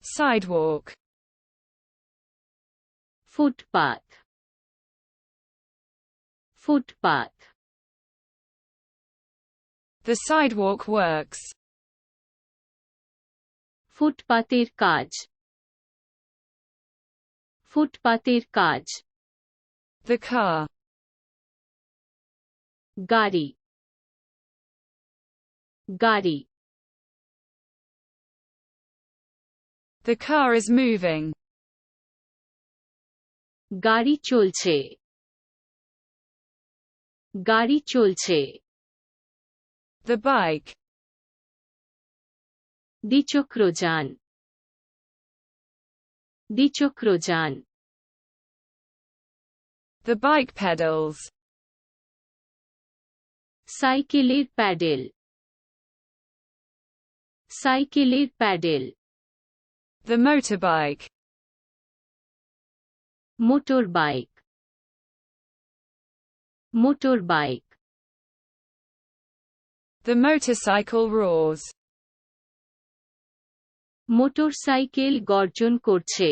Sidewalk. Footpath. Footpath. The sidewalk works. ফুটপাতের কাজ। ফুটপাতের কাজ। The car. গাড়ি। গাড়ি। The car is moving. গাড়ি চলছে। গাড়ি চলছে। The bike. দ্বিচক্রযান। দ্বিচক্রযান। The bike pedals. সাইকেলের প্যাডেল। সাইকেলের pedal. The motorbike. Motor bike. Motor bike. The motorcycle roars. Motorcycle গর্জন করছে।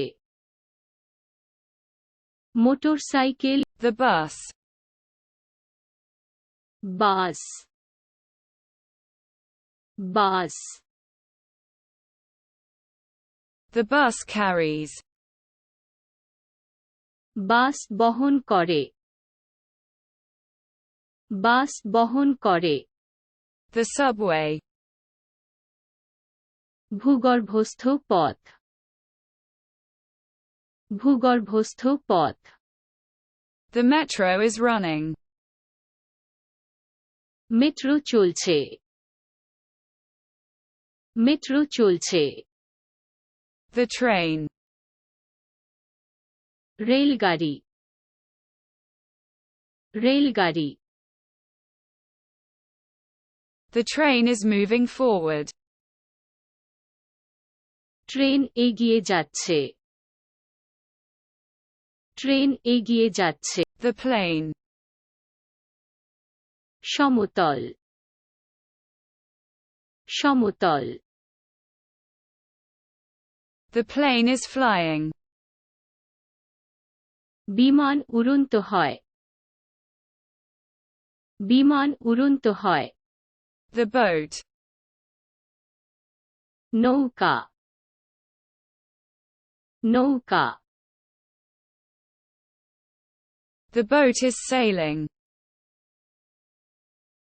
Motorcycle. The bus. Bus. Bus. The bus carries. Bus বহন করে। বাস বহন করে। The subway. ভূগর্ভস্থ পথ। ভূগর্ভস্থ পথ। The metro is running. Metro চলছে। মেট্রো চলছে। The train. রেলগাড়ি। রেলগাড়ি। The train is moving forward. Train এগিয়ে যাচ্ছে। ট্রেন এগিয়ে যাচ্ছে। The plane. সমতল। সমতল। The plane is flying. বিমান উড়ন্ত হয়। বিমান উড়ন্ত হয়। The boat. নৌকা। নৌকা। The boat is sailing.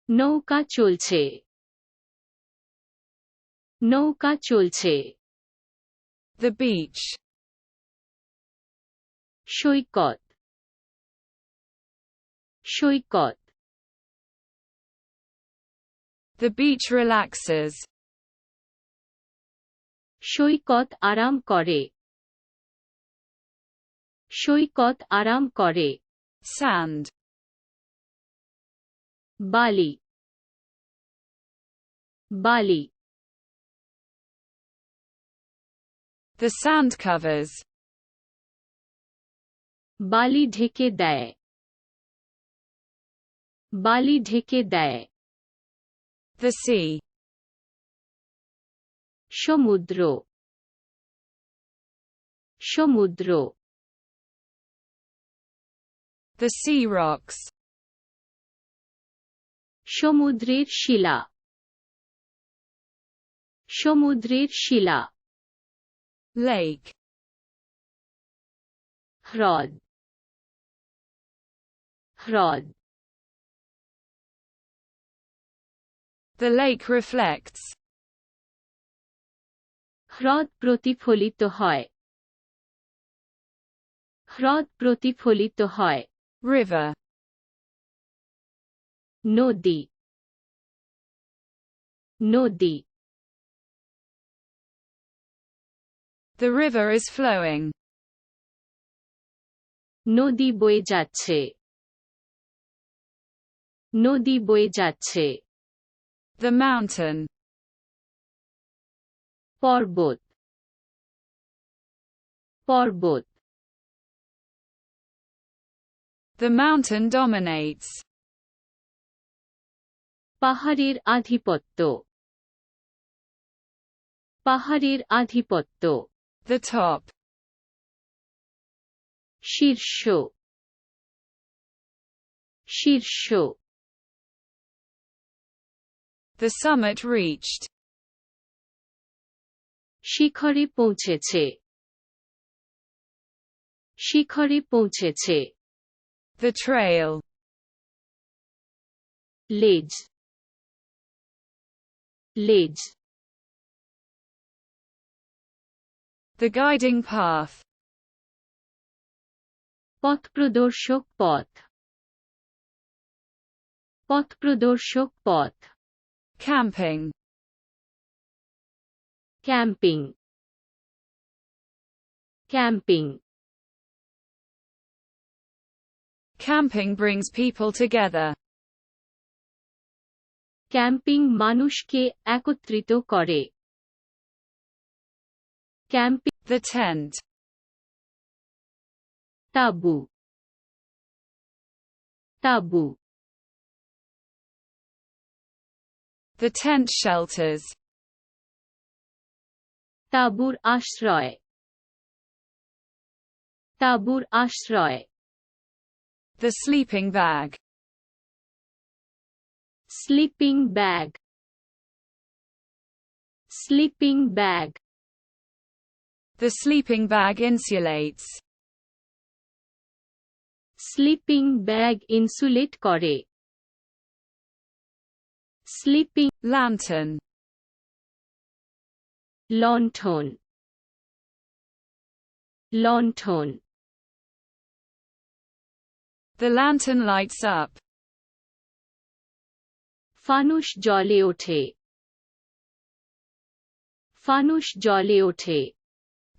নৌকা চলছে। নৌকা চলছে। The beach. Saikat. Saikat. The beach relaxes. সৈকত আরাম করে। সৈকত আরাম করে। Sand. বালি। বালি। The sand covers. বালি ঢেকে দেয়। বালি ঢেকে দেয়। The sea. সমুদ্র। সমুদ্র। The sea rocks. সমুদ্রের শিলা। সমুদ্রের শিলা। Lake. হ্রদ। হ্রদ। The lake reflects. হ্রদ প্রতিফলিত হয়। হ্রদ প্রতিফলিত হয়। River. নদী। নদী। The river is flowing. নদী বয়ে যাচ্ছে। নদী বয়ে যাচ্ছে। The mountain. পর্বত। পর্বত। The mountain dominates. পাহাড়ের আধিপত্য। পাহাড়ের আধিপত্য। The top. শীর্ষ শীর্ষ The summit reached. শিখরে পৌঁছেছে শিখরে পৌঁছেছে The trail. লেজ লেজ The guiding path. পথপ্রদর্শক পথ পথপ্রদর্শক পথ Camping. Camping camping Camping brings people together. Camping মানুষকে একত্রিত করে ক্যাম্পিং The tent. তাঁবু তাঁবু The tent shelters. তাঁবুর আশ্রয় তাঁবুর আশ্রয় The sleeping bag. Sleeping bag sleeping bag The sleeping bag insulates. Sleeping bag insulate করে স্লিপিং Lantern. লণ্ঠন লণ্ঠন The lantern lights up. ফানুস জ্বলে ওঠে ফানুস জ্বলে ওঠে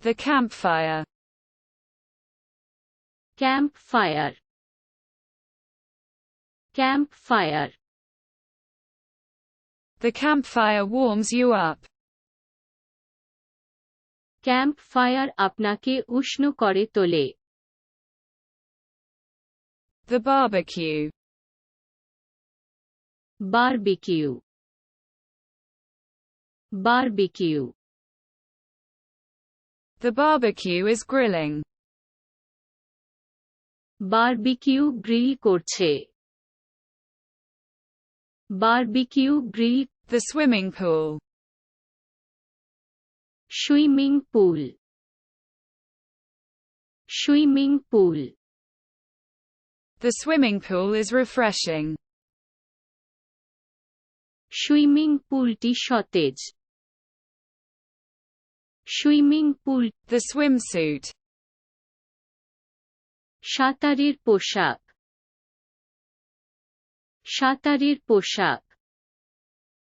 The campfire. Campfire campfire The campfire warms you up. Campfire আপনাকে উষ্ণ করে তোলে The barbecue. Barbecue barbecue The barbecue is grilling. Barbecue grill করছে barbecue grill The swimming pool. Swimming pool swimming pool The swimming pool is refreshing. Swimming পুলটি সতেজ swimming pool The swimsuit. সাঁতারের পোশাক সাঁতারের পোশাক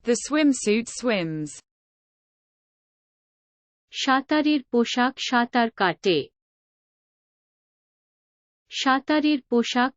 The swimsuit swims. সাঁতারের পোশাক সাঁতার কাটে সাঁতারের পোশাক